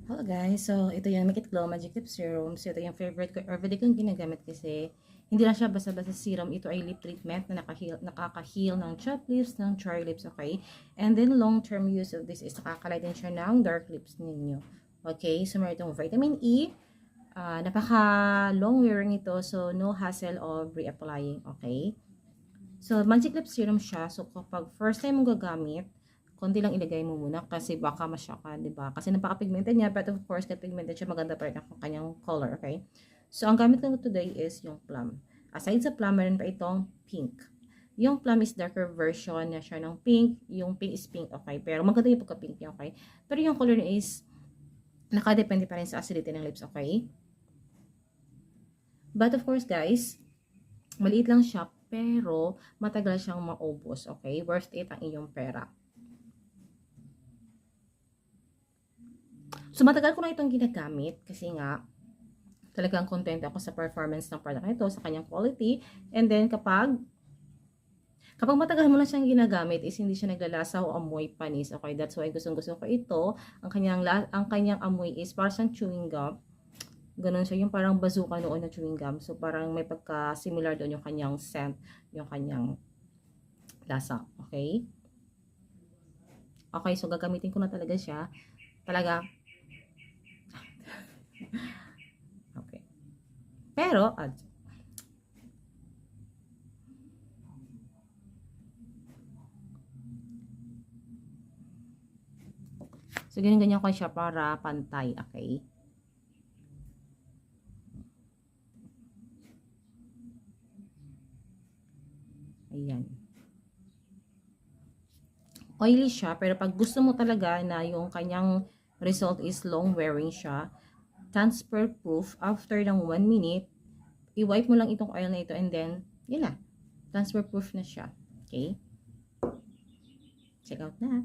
Hello guys, so ito yung Make It Glow Magic Lip Serum. So ito yung favorite ko, everyday kong ginagamit kasi hindi lang siya basta-basta serum. Ito ay lip treatment na nakaka-heal ng chapped lips, ng dry lips, okay? And then long-term use of this is nakakalight din siya ng dark lips ninyo. Okay, so meron itong vitamin E. Napaka-long wearing ito, so no hassle of reapplying, okay? So, magic lip serum siya. So, kapag first time mo gagamit, konti lang ilagay mo muna kasi baka masya ka, di ba? Kasi napaka-pigmented niya, but of course, kahit pigmented siya, maganda pa rin ang kanyang color, okay? So, ang gamit ko today is yung plum. Aside sa plum, meron pa itong pink. Yung plum is darker version na siya ng pink. Yung pink is pink, okay? Pero maganda yung pagka-pink niya, okay? Pero yung color niya is nakadepende pa rin sa acidity ng lips, okay? But of course, guys, maliit lang siya, pero matagal siyang maubos, okay? Worth it ang iyong pera. So, matagal ko na itong ginagamit kasi nga, talagang content ako sa performance ng product nito, sa kanyang quality. And then, kapag matagal mo na siyang ginagamit, is hindi siya naglalasa o amoy panis. Okay, that's why gustong-gusto ko ito. Ang kanyang amoy is parang siyang chewing gum. Ganun siya, yung parang bazooka noon na chewing gum. So, parang may pagka-similar doon yung kanyang scent, yung kanyang lasa. Okay? Okay, so gagamitin ko na talaga siya. Talaga, okay. Pero, so, ganyan-ganyan ko siya para pantay, okay? Ayan. Oily siya, pero pag gusto mo talaga na yung kanyang result is long wearing siya, transfer proof, after ng 1 minute, i-wipe mo lang itong oil na ito and then, yun na, transfer proof na siya. Okay? Check out na.